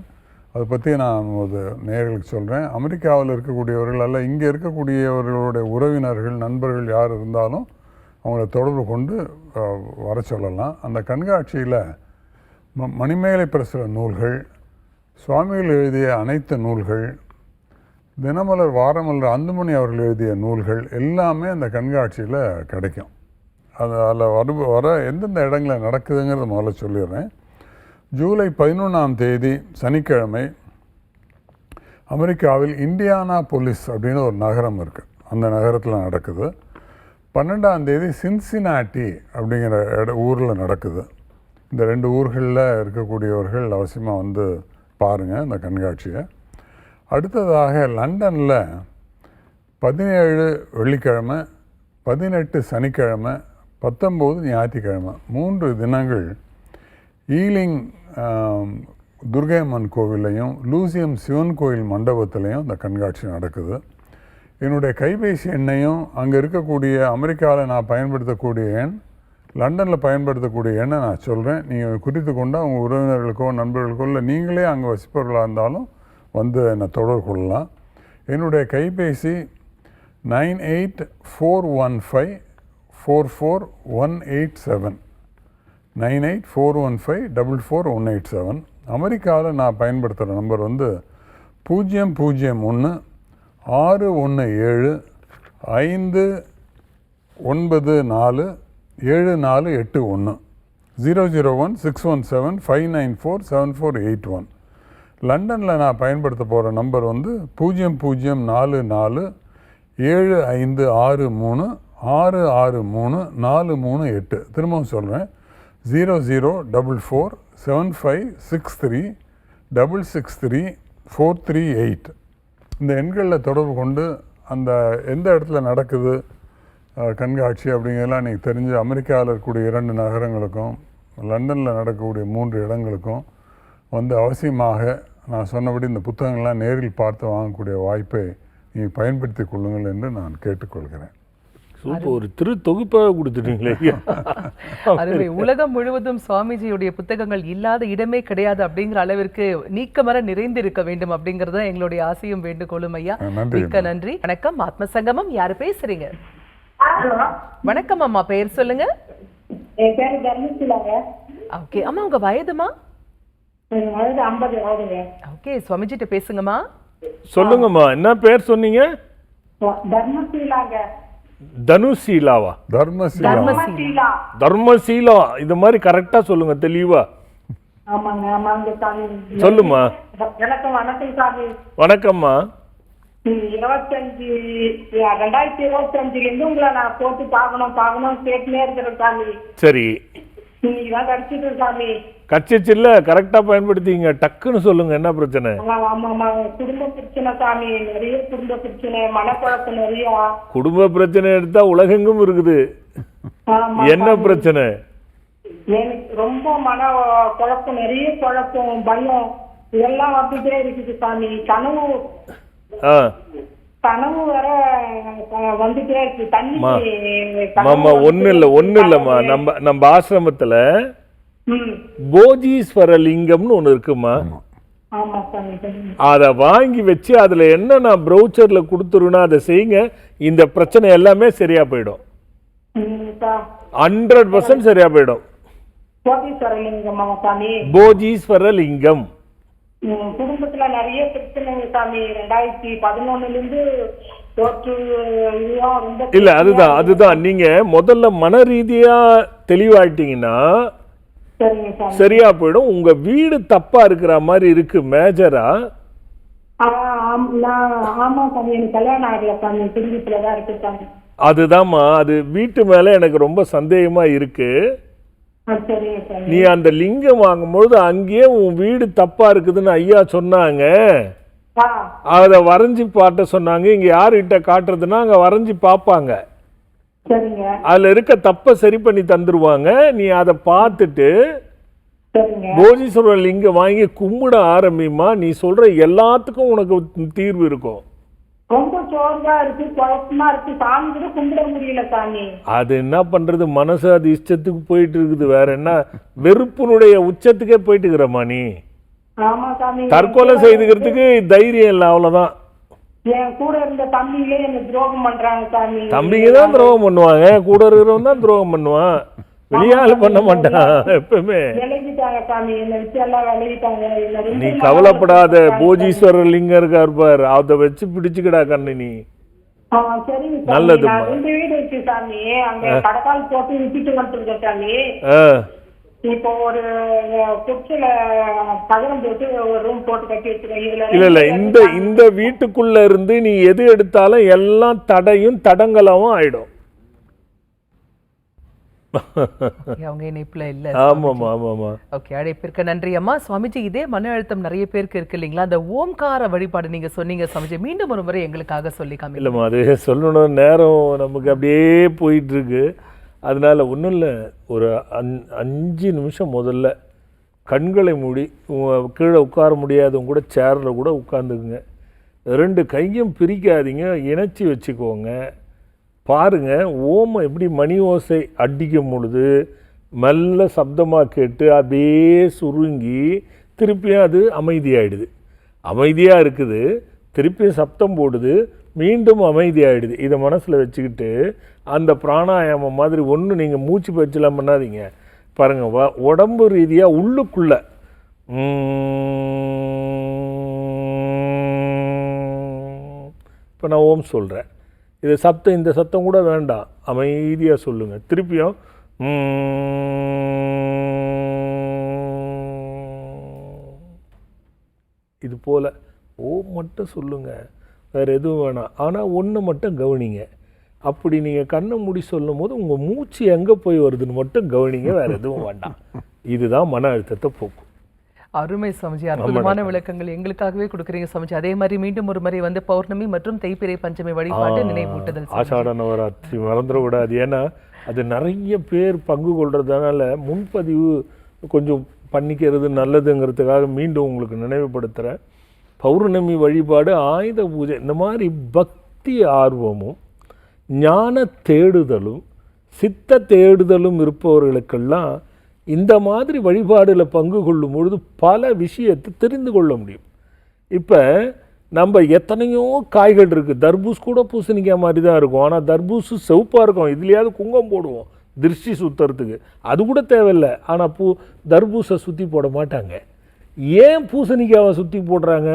அதை பற்றி நான் ஒரு நேயர்களுக்கு சொல்கிறேன். அமெரிக்காவில் இருக்கக்கூடியவர்கள் அல்ல, இங்கே இருக்கக்கூடியவர்களுடைய உறவினர்கள் நண்பர்கள் யார் இருந்தாலும் அவங்கள தொடர்பு கொண்டு வர சொல்லலாம். அந்த கண்காட்சியில் மணிமேகலை பிரசுர நூல்கள், சுவாமிகள் எழுதிய அனைத்து நூல்கள், தினமலர் வாரமலர் அந்துமணி அவர்கள் எழுதிய நூல்கள் எல்லாமே அந்த கண்காட்சியில் கிடைக்கும். அதில் வர எந்தெந்த இடங்களில் நடக்குதுங்கிறத முதல்ல சொல்லிடுறேன். ஜூலை 11ஆம் தேதி சனிக்கிழமை அமெரிக்காவில் இண்டியானா போலிஸ் அப்படின்னு ஒரு நகரம் இருக்குது, அந்த நகரத்தில் நடக்குது. 12ஆம் தேதி சின்சினாட்டி அப்படிங்கிற ஊரில் நடக்குது. இந்த 2 ஊர்களில் இருக்கக்கூடியவர்கள் அவசியமாக வந்து பாருங்கள் இந்த கண்காட்சியை. அடுத்ததாக லண்டனில் 17 வெள்ளிக்கிழமை, 18 சனிக்கிழமை, 19 ஞாயிற்றுக்கிழமை 3 தினங்கள் ஈலிங் துர்கையம்மன் கோவிலையும் லூசியம் சிவன் கோயில் மண்டபத்திலையும் இந்த கண்காட்சி நடக்குது. என்னுடைய கைபேசி எண்ணையும் அங்கே இருக்கக்கூடிய அமெரிக்காவில் நான் பயன்படுத்தக்கூடிய எண், லண்டனில் பயன்படுத்தக்கூடிய எண்ணை நான் சொல்கிறேன். நீங்கள் குறித்து கொண்டால் உங்கள் உறவினர்களுக்கோ நண்பர்களுக்கோ இல்லை நீங்களே அங்கே வசிப்பவர்களாக இருந்தாலும் வந்து என்னை தொடர்பு கொள்ளலாம். என்னுடைய கைபேசி 9841544187 9841544187. அமெரிக்காவில் நான் பயன்படுத்துகிற நம்பர் வந்து 0061745947481 0016175947481. லண்டனில் நான் பயன்படுத்த போகிற நம்பர் வந்து 004446363438. திரும்பவும் சொல்கிறேன், 0044756366363438. 438. இந்த எண்களில் தொடர்பு கொண்டு அந்த எந்த இடத்துல நடக்குது கண்காட்சி அப்படிங்கிறதெல்லாம் நீங்கள் தெரிஞ்சு அமெரிக்காவில் இருக்கக்கூடிய 2 நகரங்களுக்கும் லண்டனில் நடக்கக்கூடிய 3 இடங்களுக்கும் வந்து அவசியமாக நான் சொன்னபடி இந்த புத்தகங்கள்லாம் நேரில் பார்த்து வாங்கக்கூடிய வாய்ப்பை நீங்கள் பயன்படுத்தி கொள்ளுங்கள் என்று நான் கேட்டுக்கொள்கிறேன். சூப்பர், ஒரு திரு தொகுப்பாக கொடுத்துட்டீங்களே. அதுவே உலகம் முழுவதும் சுவாமிஜியுடைய புத்தகங்கள் இல்லாத இடமே கிடையாது அப்படிங்கிற அளவிற்கு நீக்கமர நிறைந்து இருக்க வேண்டும் அப்படிங்கறது தான் எங்களுடைய ஆசையும் வேண்டுகோளும் ஐயா. மிக்க நன்றி. வணக்கம், ஆத்ம சங்கமம். யாரு பேசுறீங்க? வணக்கம் அம்மா, பெயர் சொல்லுங்க. என் பேரு தர்மசிலாங்க. ஓகே அம்மா, உங்க வயதுமா? வயது 50 ஆகுதுங்க. ஓகே, சுவாமிஜிட்ட பேசுங்கம்மா. சொல்லுங்கம்மா, என்ன பேர் சொன்னீங்க? தர்மசீலாங்க. தனுசீலாவா? தர்மசீலா. தர்மசீலா, இது மாதிரி கரெக்டா சொல்லுங்க, தெளிவா. ஆமாங்க, ஆமாங்க சாமி. சொல்லுமா. வணக்கம். வணக்கம் சாமி. வணக்கம்மா. 2025 இருந்து உங்களை நான் போட்டு பார்க்கணும் கேட்டுனே இருக்கிறேன் சாமி. சரி, நீங்கதான் கிடைச்சிட்டு சாமி. கட்சிச்சு இல்ல, கரெக்டா பயன்படுத்திங்க. டக்குன்னு சொல்லுங்க, என்ன பிரச்சனை? ஆமா, குடும்ப பிரச்சனை சாமி. நிறைய குடும்ப பிரச்சனை, மனக்குழப்பம் நிறைய. குடும்ப பிரச்சனை எடுத்தா உலகெங்கும் இருக்குது. என்ன பிரச்சனை? எனக்கு ரொம்ப மன குழப்பம், நிறைய குழப்பம், பயம் இதெல்லாம் வந்துட்டே இருக்குது சாமி. கனவு வர வந்துட்டே இருக்கு. தண்ணி மாமா, ஒண்ணு இல்லம்மா. நம்ம ஆசிரமத்துல போஜீஸ்வர லிங்கம்னு ஒண்ணு இருக்குமா, அத வாங்கி வச்சு அதுல என்ன நான் ப்ரௌச்சர்ல கொடுத்துருன்னா அதை செய்யுங்க. இந்த பிரச்சனை எல்லாமே சரியா போயிடும். 100% சரியா போயிடும். போஜீஸ்வர லிங்கம். குடும்பத்துல நிறைய பிரச்சனைங்க சாமி. 2011 இருந்து இல்ல, அதுதான் நீங்க முதல்ல மன ரீதியா தெளிவாயிட்டீங்கன்னா சரியா போயிடும். உங்க வீடு தப்பா இருக்கிற மாதிரி இருக்கு மேஜரா. அதுதான்மா, அது வீட்டு மேல எனக்கு ரொம்ப சந்தேகமா இருக்கு. நீ அந்த லிங்கம் வாங்கும்போது அங்கேயே உன் வீடு தப்பா இருக்குதுன்னு ஐயா சொன்னாங்க. அத வரைஞ்சி பாட்ட சொன்னாங்க. இங்க யாருகிட்ட காட்டுறதுன்னா அங்க வரைஞ்சி பாப்பாங்க. அதுல இருக்க தப்ப சரி பண்ணி தந்துருவாங்க. நீ அதை பார்த்துட்டு போஜீஸ்வரர் லிங்கம் வாங்கி கும்பிட ஆரம்பிமா. நீ சொல்ற எல்லாத்துக்கும் உனக்கு தீர்வு இருக்கும். ரொம்ப சோர்வா இருக்கு, குழப்பமா இருக்கு. சாமி கூட கும்பிட முடியல சாமி. அது என்ன பண்றது, மனசு அது இஷ்டத்துக்கு போயிட்டு இருக்குது. வேற என்ன, வெறுப்பினுடைய உச்சத்துக்கே போயிட்டு இருக்கிறமா நீ. ஆமா சாமி. தற்கொலை செய்துக்கிறதுக்கு தைரியம் இல்லை, அவ்வளவுதான். என் கூட இருந்த தம்பிகளே என்ன துரோகம் பண்றாங்க சாமி. தம்பிங்க தான் துரோகம் பண்ணுவாங்க, கூட இருக்கிறவன் தான் துரோகம் பண்ணுவான். வெளியால பண்ண மாட்டான் எப்பவுமே. விலகிட்டாங்க சாமி, என்ன வச்சு எல்லாம் விலகிட்டாங்க. நீ கவலைப்படாத, போஜீஸ்வரர் லிங்கம் இருக்காரு பாரு, அதை வச்சு பிடிச்சுக்கடா கண்ணு. நீ நல்லது. 2 வீடு இருக்கு சாமி. அங்க கடக்கால் போட்டு விட்டுட்டு வந்துருக்கேன் சாமி. இப்போ ஒரு குச்சில பகரம் போட்டு ஒரு ரூம் போட்டு கட்டி வச்சிருக்கேன். இல்ல, இந்த வீட்டுக்குள்ள இருந்து நீ எது எடுத்தாலும் எல்லாம் தடையும் தடங்கலாவும் ஆயிடும். அவங்க இணைப்புல இல்ல. ஆமாமா. ஓகே, அழைப்பிற்கு நன்றி அம்மா. சுவாமிஜி, இதே மன அழுத்தம் நிறைய பேருக்கு இருக்கு இல்லைங்களா? அந்த ஓம்கார வழிபாடு நீங்க சொன்னீங்க சுவாமிஜி, மீண்டும் ஒரு முறை எங்களுக்காக சொல்லி காமி. இல்லம்மா, அது சொல்லணும், நேரம் நமக்கு அப்படியே போயிட்டு இருக்கு. அதனால ஒன்றும் இல்லை, ஒரு 5 நிமிஷம் முதல்ல கண்களை மூடி, கீழே உட்கார முடியாதவங்க கூட சேரில் கூட உட்காந்துக்குங்க. 2 கையும் பிரிக்காதீங்க, இணைச்சி வச்சுக்கோங்க. பாருங்க, ஓமம் எப்படி மணி ஓசை அடிக்கும் பொழுது மெல்ல சப்தமாக கேட்டு அப்படியே சுருங்கி திருப்பியும் அது அமைதியாயிடுது. அமைதியாக இருக்குது, திருப்பியும் சப்தம் போடுது, மீண்டும் அமைதியாயிடுது. இதை மனசில் வச்சுக்கிட்டு அந்த பிராணாயாமம் மாதிரி ஒன்று நீங்கள் மூச்சு பயிற்சிலாம் பண்ணாதீங்க. பாருங்கள், உடம்பு ரீதியாக உள்ளுக்குள்ளே இப்போ நான் ஓம் சொல்கிறேன், இது சத்தம், இந்த சத்தம் கூட வேண்டாம், அமைதியாக சொல்லுங்கள். திருப்பியும் இது போல் ஓம் மட்டும் சொல்லுங்கள், வேறு எதுவும் வேணாம். ஆனால் ஒன்று மட்டும் கவனிங்க. அப்படி நீங்கள் கண்ணை மூடி சொல்லும் போது உங்கள் மூச்சு எங்கே போய் வருதுன்னு மட்டும் கவனிங்க, வேறு எதுவும் வேண்டாம். இதுதான் மன அழுத்தத்தை போக்கும். அருமை சுவாமிஜி, அற்புதமான விளக்கங்கள் எங்களுக்காகவே கொடுக்குறீங்க சுவாமிஜி. அதே மாதிரி மீண்டும் ஒரு முறை வந்து பௌர்ணமி மற்றும் தேய்பிறை பஞ்சமி வழிபாட்டு நினைவூட்டுதல் சுவாமிஜி. ஆஷாட நவராத்திரி மறந்துடக்கூடாது. ஏன்னா அது நிறைய பேர் பங்கு கொள்றதுனால முன்பதிவு கொஞ்சம் பண்ணிக்கிறது நல்லதுங்கிறதுக்காக மீண்டும் உங்களுக்கு நினைவுபடுத்துகிறேன். பௌர்ணமி வழிபாடு, ஆயுத பூஜை, இந்த மாதிரி பக்தி ஆர்வமும் ஞான தேடுதலும் சித்த தேடுதலும் இருப்பவர்களுக்கெல்லாம் இந்த மாதிரி வழிபாடில் பங்கு கொள்ளும் பொழுது பல விஷயத்தை தெரிந்து கொள்ள முடியும். இப்போ நம்ம எத்தனையோ காய்கள் இருக்குது, தர்பூஸ் கூட பூசணிக்காய் மாதிரி தான் இருக்கும். ஆனால் தர்பூஸ் செவப்பாக இருக்கும், இதுலையாவது குங்குமம் போடுவோம் திருஷ்டி சுற்றுறதுக்கு, அது கூட தேவையில்லை. ஆனால் தர்பூஸை சுற்றி போட மாட்டாங்க. ஏன் பூசணிக்காவை சுற்றி போடுறாங்க?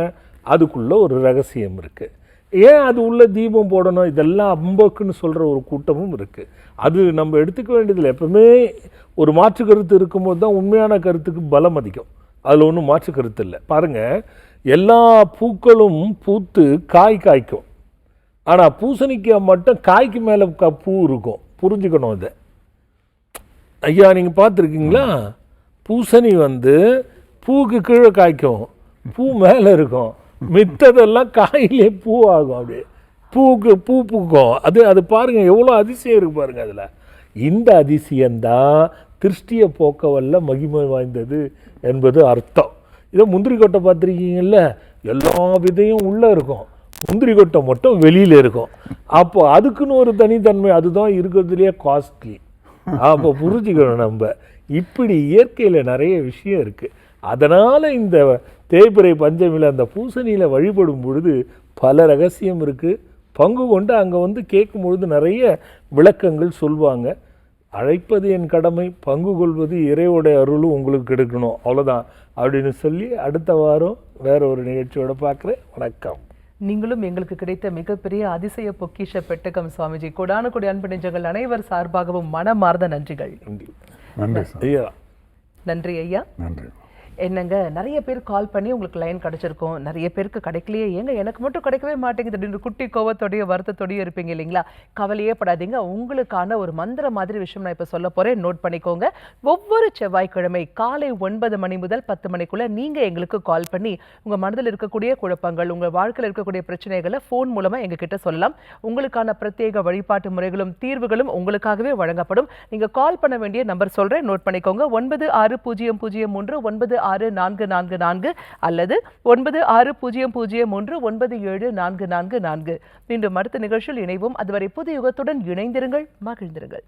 அதுக்குள்ளே ஒரு ரகசியம் இருக்குது. ஏன் அது உள்ள தீபம் போடணும்? இதெல்லாம் அம்பக்குன்னு சொல்கிற ஒரு கூட்டமும் இருக்குது. அது நம்ம எடுத்துக்க வேண்டியதில்லை. எப்பவுமே ஒரு மாற்று கருத்து இருக்கும்போது தான் உண்மையான கருத்துக்கு பலம் அதிகம். அதில் ஒன்றும் மாற்று கருத்து இல்லை. பாருங்கள், எல்லா பூக்களும் பூத்து காய்க்கும். ஆனால் பூசணிக்காய் மட்டும் காய்க்கு மேலே பூ இருக்கும். புரிஞ்சுக்கணும் இதை. ஐயா நீங்கள் பார்த்துருக்கீங்களா? பூசணி வந்து பூக்கு கீழே காய்க்கும், பூ மேலே இருக்கும், மித்ததெல்லாம் காயிலே பூ ஆகும். அப்படியே பூ பூக்கும். அது பாருங்கள், எவ்வளோ அதிசயம் இருக்குது பாருங்கள் அதில். இந்த அதிசயம்தான் திருஷ்டியை போக்க வல்ல மகிமை வாய்ந்தது என்பது அர்த்தம். இதை முந்திரி கொட்டை பார்த்துருக்கீங்கல்ல, எல்லா விதையும் உள்ளே இருக்கும், முந்திரி கொட்டை மட்டும் வெளியில் இருக்கும். அப்போ அதுக்குன்னு ஒரு தனித்தன்மை, அதுதான் இருக்கிறதுலையே காஸ்ட்லி. அப்போ புரிஞ்சுக்கணும் நம்ம. இப்படி இயற்கையில் நிறைய விஷயம் இருக்குது. அதனால் இந்த தேய்பிறை பஞ்சமியில் அந்த பூசணியில் வழிபடும் பொழுது பல ரகசியம் இருக்குது. பங்கு கொண்டு அங்கே வந்து கேட்கும் பொழுது நிறைய விளக்கங்கள் சொல்லுவாங்க. அழைப்பது என் கடமை, பங்கு கொள்வது இறைவோடைய அருளும் உங்களுக்கு கிடைக்கணும், அவ்வளோதான் அப்படின்னு சொல்லி அடுத்த வாரம் வேற ஒரு நிகழ்ச்சியோட பார்க்குறேன். வணக்கம். நீங்களும் எங்களுக்கு கிடைத்த மிகப்பெரிய அதிசய பொக்கிஷ பெட்டகம் சுவாமிஜி. கொடான கொடி அன்பு நெஞ்சங்கள் அனைவர் சார்பாகவும் மனமார்ந்த நன்றிகள். நன்றி ஐயா. நன்றி ஐயா. நன்றி. என்னங்க, நிறைய பேர் கால் பண்ணி உங்களுக்கு லைன் கிடைச்சிருக்கும், நிறைய பேருக்கு கிடைக்கலையே, ஏங்க எனக்கு மட்டும் கிடைக்கவே மாட்டேங்குது அப்படின்னு குட்டி கோவத்தோடைய வருத்தத்தோடய இருப்பீங்க இல்லைங்களா? கவலையே படாதீங்க. உங்களுக்கான ஒரு மந்திர மாதிரி விஷயம் நான் இப்போ சொல்ல போகிறேன், நோட் பண்ணிக்கோங்க. ஒவ்வொரு செவ்வாய்க்கிழமை காலை 9 மணி முதல் 10 மணிக்குள்ளே நீங்கள் எங்களுக்கு கால் பண்ணி உங்கள் மனதில் இருக்கக்கூடிய குழப்பங்கள், உங்கள் வாழ்க்கையில் இருக்கக்கூடிய பிரச்சனைகளை ஃபோன் மூலமாக எங்ககிட்ட சொல்லலாம். உங்களுக்கான பிரத்யேக வழிபாட்டு முறைகளும் தீர்வுகளும் உங்களுக்காகவே வழங்கப்படும். நீங்கள் கால் பண்ண வேண்டிய நம்பர் சொல்கிறேன், நோட் பண்ணிக்கோங்க. 9600396444 அல்லது 9600397444. மீண்டும் அடுத்த நிகழ்ச்சியில் இணைவோம். அதுவரை புது யுகத்துடன் இணைந்திருங்கள், மகிழ்ந்திருங்கள்.